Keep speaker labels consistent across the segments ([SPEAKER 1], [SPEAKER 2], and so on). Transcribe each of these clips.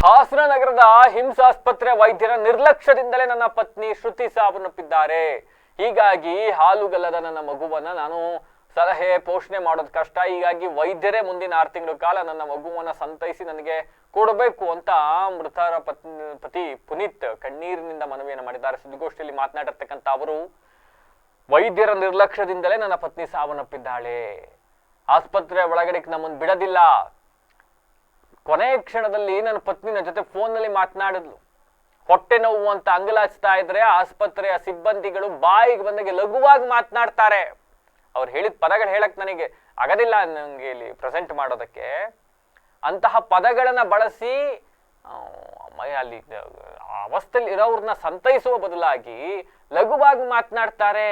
[SPEAKER 1] ಹಾಸನ ನಗರದ ಹಿಮ್ಸ್ ಆಸ್ಪತ್ರೆ ವೈದ್ಯರ ನಿರ್ಲಕ್ಷ್ಯದಿಂದಲೇ ನನ್ನ ಪತ್ನಿ ಶ್ರುತಿ ಸಾವನ್ನಪ್ಪಿದ್ದಾರೆ. ಹೀಗಾಗಿ ಹಾಲುಗಲ್ಲದ ನನ್ನ ಮಗುವನ್ನ ನಾನು ಸಲಹೆ ಪೋಷಣೆ ಮಾಡೋದು ಕಷ್ಟ. ಹೀಗಾಗಿ ವೈದ್ಯರೇ ಮುಂದಿನ 6 ತಿಂಗಳ ಕಾಲ ನನ್ನ ಮಗುವನ್ನ ಸಂತೈಸಿ ನನಗೆ ಕೊಡಬೇಕು ಅಂತ ಮೃತರ ಪತಿ ಪುನೀತ್ ಕಣ್ಣೀರಿನಿಂದ ಮನವಿಯನ್ನು ಮಾಡಿದ್ದಾರೆ. ಸುದ್ದಿಗೋಷ್ಠಿಯಲ್ಲಿ ಮಾತನಾಡಿರ್ತಕ್ಕಂಥ ಅವರು, ವೈದ್ಯರ ನಿರ್ಲಕ್ಷ್ಯದಿಂದಲೇ ನನ್ನ ಪತ್ನಿ ಸಾವನ್ನಪ್ಪಿದ್ದಾಳೆ. ಆಸ್ಪತ್ರೆ ಒಳಗಡೆ ನಮ್ಮನ್ನು ಬಿಡೋದಿಲ್ಲ. ಕೊನೆಯ ಕ್ಷಣದಲ್ಲಿ ನನ್ನ ಪತ್ನಿ ನನ್ನ ಜೊತೆ ಫೋನ್ನಲ್ಲಿ ಮಾತನಾಡಿದ್ಲು. ಹೊಟ್ಟೆ ನೋವು ಅಂತ ಅಂಗಲಾಚ್ತಾ ಇದ್ರೆ ಆಸ್ಪತ್ರೆಯ ಸಿಬ್ಬಂದಿಗಳು ಬಾಯಿಗೆ ಬಂದಾಗೆ ಲಘುವಾಗಿ ಮಾತನಾಡ್ತಾರೆ. ಅವ್ರು ಹೇಳಿದ ಪದಗಳು ಹೇಳಕ್ ನನಗೆ ಆಗೋದಿಲ್ಲ ನನಗೆ ಇಲ್ಲಿ ಪ್ರೆಸೆಂಟ್ ಮಾಡೋದಕ್ಕೆ. ಅಂತಹ ಪದಗಳನ್ನ ಬಳಸಿ ಅಲ್ಲಿ ಅವಸ್ಥೆಯಲ್ಲಿ ಇರೋವ್ರನ್ನ ಸಂತೈಸುವ ಬದಲಾಗಿ ಲಘುವಾಗಿ ಮಾತನಾಡ್ತಾರೆ.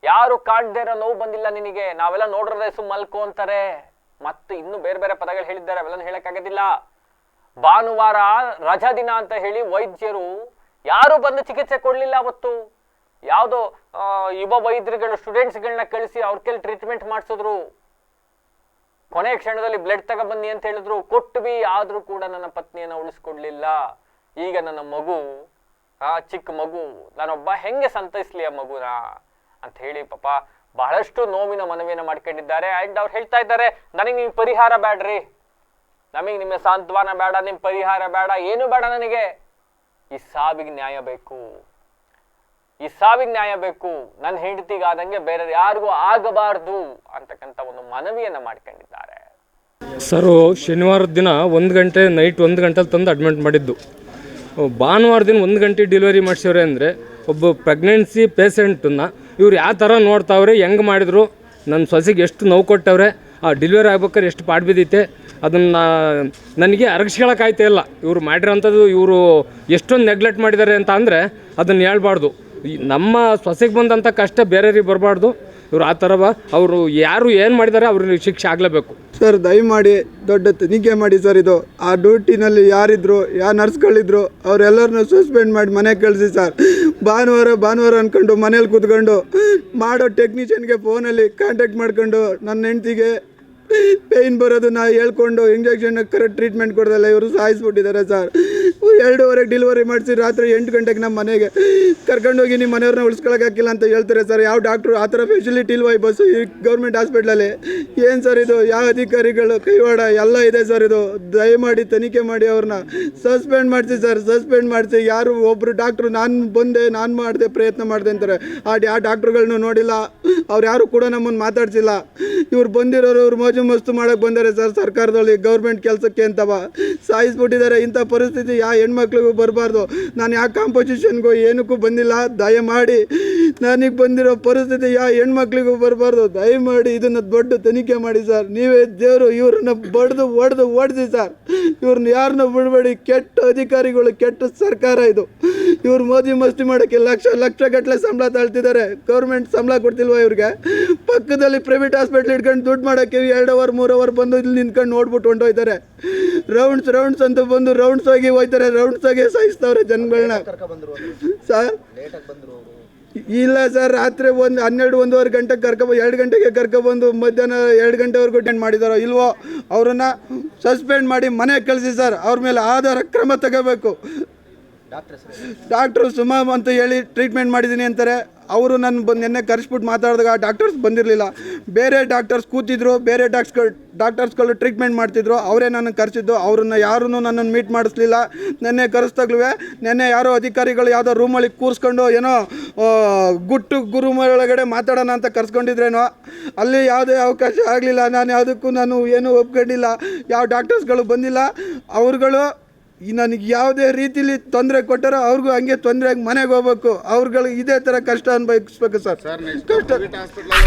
[SPEAKER 1] ಯಾರು ಕಾಡ್ದೇ ಇರೋ ನೋವು ಬಂದಿಲ್ಲ ನಿನಗೆ, ನಾವೆಲ್ಲ ನೋಡ್ರದೆ ಮಲ್ಕೋ ಅಂತಾರೆ. ಮತ್ತೆ ಇನ್ನು ಬೇರೆ ಬೇರೆ ಪದಗಳು ಹೇಳಿದ್ದಾರೆ, ಅವೆಲ್ಲ ಹೇಳಕ್ಕಾಗೋದಿಲ್ಲ. ಭಾನುವಾರ ರಜಾ ದಿನ ಅಂತ ಹೇಳಿ ವೈದ್ಯರು ಯಾರು ಬಂದು ಚಿಕಿತ್ಸೆ ಕೊಡ್ಲಿಲ್ಲ. ಅವತ್ತು ಯಾವುದೋ ಯುವ ವೈದ್ಯರುಗಳು ಸ್ಟೂಡೆಂಟ್ಸ್ಗಳನ್ನ ಕಳಿಸಿ ಅವ್ರ ಕೈಲಿ ಟ್ರೀಟ್ಮೆಂಟ್ ಮಾಡಿಸಿದ್ರು. ಕೊನೆ ಕ್ಷಣದಲ್ಲಿ ಬ್ಲಡ್ ತಗೊಬನ್ನಿ ಅಂತ ಹೇಳಿದ್ರು, ಕೊಟ್ವಿ. ಆದ್ರೂ ಕೂಡ ನನ್ನ ಪತ್ನಿಯನ್ನ ಉಳಿಸ್ಕೊಡ್ಲಿಲ್ಲ. ಈಗ ನನ್ನ ಮಗು, ಚಿಕ್ಕ ಮಗು, ನಾನೊಬ್ಬ ಹೆಂಗೆ ಸಂತೈಸ್ಲಿ ಆ ಮಗುನ ಅಂತ ಹೇಳಿ ಪಾಪ ಬಹಳಷ್ಟು ನೋವಿನ ಮನವಿಯನ್ನು ಮಾಡ್ಕೊಂಡಿದ್ದಾರೆ. ಅಂಡ್ ಅವ್ರು ಹೇಳ್ತಾ ಇದ್ದಾರೆ, ನನಗೆ ನೀವು ಪರಿಹಾರ ಬೇಡ್ರಿ, ನಮಗೆ ನಿಮ್ಮ ಸಾಂತ್ವನ ಬೇಡ, ನಿಮ್ ಪರಿಹಾರ ಬೇಡ, ಏನು ಬೇಡ, ನನಗೆ ಈ ಸಾವಿಗೆ ನ್ಯಾಯ ಬೇಕು, ಈ ಸಾವಿಗೆ ನ್ಯಾಯ ಬೇಕು. ನನ್ನ ಹೆಂಡತಿಗಾದಂಗೆ ಬೇರೆ ಯಾರಿಗೂ ಆಗಬಾರ್ದು ಅಂತಕ್ಕಂಥ ಒಂದು ಮನವಿಯನ್ನ ಮಾಡ್ಕೊಂಡಿದ್ದಾರೆ.
[SPEAKER 2] ಸರ್, ಶನಿವಾರದ ದಿನ 1 ಗಂಟೆ ನೈಟ್ 1 ಗಂಟೆಲಿ ತಂದು ಅಡ್ಮಿಟ್ ಮಾಡಿದ್ದು. ಭಾನುವಾರ ದಿನ 1 ಗಂಟೆ ಡೆಲಿವರಿ ಮಾಡಿಸವ್ರೆ ಅಂದರೆ ಒಬ್ಬ ಪ್ರೆಗ್ನೆನ್ಸಿ ಪೇಷೆಂಟನ್ನು ಇವ್ರು ಯಾವ ಥರ ನೋಡ್ತಾವ್ರೆ, ಹೆಂಗೆ ಮಾಡಿದ್ರು, ನನ್ನ ಸೊಸೆಗೆ ಎಷ್ಟು ನೋವು ಕೊಟ್ಟವ್ರೆ, ಆ ಡೆಲಿವರಿ ಆಗ್ಬೇಕಾದ್ರೆ ಎಷ್ಟು ಪಾಡು ಬಿದ್ದೈತೆ, ಅದನ್ನು ನನಗೆ ಅರಗಿಸ್ಕೊಳಕ್ಕಾಯ್ತಾ ಇಲ್ಲ. ಇವರು ಮಾಡಿರೋಂಥದ್ದು ಇವರು ಎಷ್ಟೊಂದು ನೆಗ್ಲೆಕ್ಟ್ ಮಾಡಿದ್ದಾರೆ ಅಂತ ಅಂದರೆ ಅದನ್ನು ಹೇಳ್ಬಾರ್ದು. ನಮ್ಮ ಸೊಸೆಗೆ ಬಂದಂಥ ಕಷ್ಟ ಬೇರೆಯವ್ರಿಗೆ ಬರಬಾರ್ದು. ಇವರು ಆ ಥರ ಅವರು ಯಾರು ಏನು ಮಾಡಿದ್ದಾರೆ ಅವ್ರಿಗೆ ಶಿಕ್ಷೆ ಆಗಲೇಬೇಕು.
[SPEAKER 3] ಸರ್, ದಯಮಾಡಿ ದೊಡ್ಡ ತನಿಖೆ ಮಾಡಿ ಸರ್. ಇದು ಆ ಡ್ಯೂಟಿನಲ್ಲಿ ಯಾರಿದ್ರು, ಯಾವ ನರ್ಸ್ಗಳಿದ್ರು, ಅವರೆಲ್ಲರನ್ನೂ ಸಸ್ಪೆಂಡ್ ಮಾಡಿ ಮನೆಗೆ ಕಳಿಸಿ ಸರ್. ಭಾನುವಾರ ಅಂದ್ಕೊಂಡು ಮನೇಲಿ ಕೂತ್ಕೊಂಡು ಮಾಡೋ ಟೆಕ್ನಿಷಿಯನ್ಗೆ ಫೋನಲ್ಲಿ ಕಾಂಟ್ಯಾಕ್ಟ್ ಮಾಡ್ಕೊಂಡು ನನ್ನ ಹೆಂಡ್ತಿಗೆ ಪೇಯ್ನ್ ಬರೋದನ್ನ ಹೇಳ್ಕೊಂಡು ಇಂಜೆಕ್ಷನ್ ಕರೆಕ್ಟ್ ಟ್ರೀಟ್ಮೆಂಟ್ ಕೊಡೋದಲ್ಲ ಇವರು ಸಾಯಿಸ್ಬಿಟ್ಟಿದ್ದಾರೆ ಸರ್. 2:15 ಡೆಲಿವರಿ ಮಾಡಿಸಿ ರಾತ್ರಿ 8 ಗಂಟೆಗೆ ನಮ್ಮ ಮನೆಗೆ ಕರ್ಕೊಂಡೋಗಿ ನಿಮ್ಮ ಮನೆಯವ್ರನ್ನ ಉಳಿಸ್ಕೊಳಕ್ಕಾಗಿಲ್ಲ ಅಂತ ಹೇಳ್ತಾರೆ ಸರ್. ಯಾವ ಡಾಕ್ಟ್ರು ಆ ಥರ ಫೆಸಿಲಿಟಿ ಇಲ್ವಾ ಈ ಬಸ್ಸು ಈ ಗೌರ್ಮೆಂಟ್ ಹಾಸ್ಪಿಟ್ಲಲ್ಲಿ? ಏನು ಸರ್ ಇದು? ಯಾವ ಅಧಿಕಾರಿಗಳು ಕೈವಾಡ ಎಲ್ಲ ಇದೆ ಸರ್. ಇದು ದಯಮಾಡಿ ತನಿಖೆ ಮಾಡಿ ಅವ್ರನ್ನ ಸಸ್ಪೆಂಡ್ ಮಾಡಿಸಿ ಸರ್, ಸಸ್ಪೆಂಡ್ ಮಾಡಿಸಿ. ಯಾರು ಒಬ್ಬರು ಡಾಕ್ಟ್ರು ನಾನು ಮಾಡಿದೆ ಪ್ರಯತ್ನ ಮಾಡಿದೆ ಅಂತಾರೆ, ಆ ಡಾಕ್ಟ್ರುಗಳನ್ನೂ ನೋಡಿಲ್ಲ, ಅವ್ರು ಯಾರು ಕೂಡ ನಮ್ಮನ್ನು ಮಾತಾಡ್ಸಿಲ್ಲ. ಇವ್ರು ಬಂದಿರೋರು ಇವ್ರು ಮೋಜು ಮಸ್ತು ಮಾಡೋಕ್ಕೆ ಬಂದಾರೆ ಸರ್. ಸರ್ಕಾರದಲ್ಲಿ ಗೌರ್ಮೆಂಟ್ ಕೆಲಸಕ್ಕೆ ಅಂತವ ಸಾಯಿಸ್ಬಿಟ್ಟಿದ್ದಾರೆ. ಇಂಥ ಪರಿಸ್ಥಿತಿ ಯಾವ ಹೆಣ್ಮಕ್ಳಿಗೂ ಬರಬಾರ್ದು. ನಾನು ಯಾವ ಕಾಂಪೋಸಿಷನ್ಗೂ ಏನಕ್ಕೂ ಬಂದಿಲ್ಲ. ದಯಮಾಡಿ ನನಗೆ ಬಂದಿರೋ ಪರಿಸ್ಥಿತಿ ಯಾವ ಹೆಣ್ಮಕ್ಳಿಗೂ ಬರಬಾರ್ದು. ದಯಮಾಡಿ ಇದನ್ನು ದೊಡ್ಡ ತನಿಖೆ ಮಾಡಿ ಸರ್. ನೀವೇ ದೇವರು. ಇವ್ರನ್ನ ಬಡ್ದು ಹೊಡೆದು ಓಡಿಸಿ ಸರ್. ಇವ್ರನ್ನ ಯಾರನ್ನ ಬಿಡಬೇಡಿ. ಕೆಟ್ಟ ಅಧಿಕಾರಿಗಳು, ಕೆಟ್ಟ ಸರ್ಕಾರ ಇದು. ಇವ್ರು ಮೋದಿ ಮಸ್ತಿ ಮಾಡೋಕ್ಕೆ ಲಕ್ಷ ಗಟ್ಟಲೆ ಸಂಬಳ ತಾಳ್ತಿದ್ದಾರೆ. ಗೌರ್ಮೆಂಟ್ ಸಂಬಳ ಕೊಡ್ತಿಲ್ವ ಇವ್ರಿಗೆ? ಪಕ್ಕದಲ್ಲಿ ಪ್ರೈವೇಟ್ ಹಾಸ್ಪಿಟ್ಲ್ ಇಟ್ಕೊಂಡು ದುಡ್ಡು ಮಾಡೋಕ್ಕೆ 2 ಅವರ್ 3 ಅವರ್ ಬಂದು ಇಲ್ಲಿ ನಿಂತ್ಕೊಂಡು ನೋಡ್ಬಿಟ್ಟು ಹೊಂಟೋಯ್ತಾರೆ. ರೌಂಡ್ಸ್ ಅಂತ ಬಂದು ರೌಂಡ್ಸ್ ಆಗಿ ಹೋಯ್ತಾರೆ. ರೌಂಡ್ಸ್ ಆಗಿ ಸಾಯಿಸ್ತವ್ರೆ ಜನಗಳನ್ನ ಸರ್. ಇಲ್ಲ ಸರ್, ರಾತ್ರಿ 12-1:15 ಗಂಟೆಗೆ 2 ಗಂಟೆಗೆ ಕರ್ಕೊಬಂದು ಮಧ್ಯಾಹ್ನ 2 ಗಂಟೆವರೆಗೂ ಅಟೆಂಡ್ ಮಾಡಿದಾರೋ ಇಲ್ವೋ ಅವ್ರನ್ನ ಸಸ್ಪೆಂಡ್ ಮಾಡಿ ಮನೆಗೆ ಕಳಿಸಿ ಸರ್. ಅವ್ರ ಮೇಲೆ ಆಧಾರ ಕ್ರಮ ತಗೋಬೇಕು. ಡಾಕ್ಟ್ರು ಸುಮಾ ಅಂತ ಹೇಳಿ ಟ್ರೀಟ್ಮೆಂಟ್ ಮಾಡಿದ್ದೀನಿ ಅಂತಾರೆ. ಅವರು ನನ್ನ ನೆನ್ನೆ ಕರೆಸ್ಬಿಟ್ಟು ಮಾತಾಡಿದಾಗ ಡಾಕ್ಟರ್ಸ್ ಬಂದಿರಲಿಲ್ಲ. ಬೇರೆ ಡಾಕ್ಟರ್ಸ್ ಕೂತಿದ್ರು, ಬೇರೆ ಡಾಕ್ಟರ್ಸ್ಗಳು ಟ್ರೀಟ್ಮೆಂಟ್ ಮಾಡ್ತಿದ್ರು. ಅವರೇ ನನಗೆ ಕರೆಸಿದ್ದು. ಅವ್ರನ್ನ ಯಾರೂ ನನ್ನನ್ನು ಮೀಟ್ ಮಾಡಿಸ್ಲಿಲ್ಲ. ನೆನ್ನೆ ಕರೆಸ್ದಾಗ್ಲೂ ನೆನ್ನೆ ಯಾರೋ ಅಧಿಕಾರಿಗಳು ಯಾವುದೋ ರೂಮಲ್ಲಿ ಕೂರಿಸ್ಕೊಂಡು ಏನೋ ಗುರು ಒಳಗಡೆ ಮಾತಾಡೋಣ ಅಂತ ಕರ್ಸ್ಕೊಂಡಿದ್ರೇನೋ, ಅಲ್ಲಿ ಯಾವುದೇ ಅವಕಾಶ ಆಗಲಿಲ್ಲ. ನಾನು ಏನೂ ಒಪ್ಕೊಂಡಿಲ್ಲ. ಯಾವ ಡಾಕ್ಟರ್ಸ್ಗಳು ಬಂದಿಲ್ಲ. ಅವ್ರುಗಳು ನನಗೆ ಯಾವುದೇ ರೀತಿಲಿ ತೊಂದರೆ ಕೊಟ್ಟಾರೋ ಅವ್ರಿಗೂ ಹಂಗೆ ತೊಂದರೆ ಆಗಿ ಮನೆಗೆ ಹೋಗ್ಬೇಕು. ಅವ್ರುಗಳಿಗೆ ಇದೇ ಥರ ಕಷ್ಟ ಅನುಭವಿಸ್ಬೇಕು ಸರ್. ಕಷ್ಟ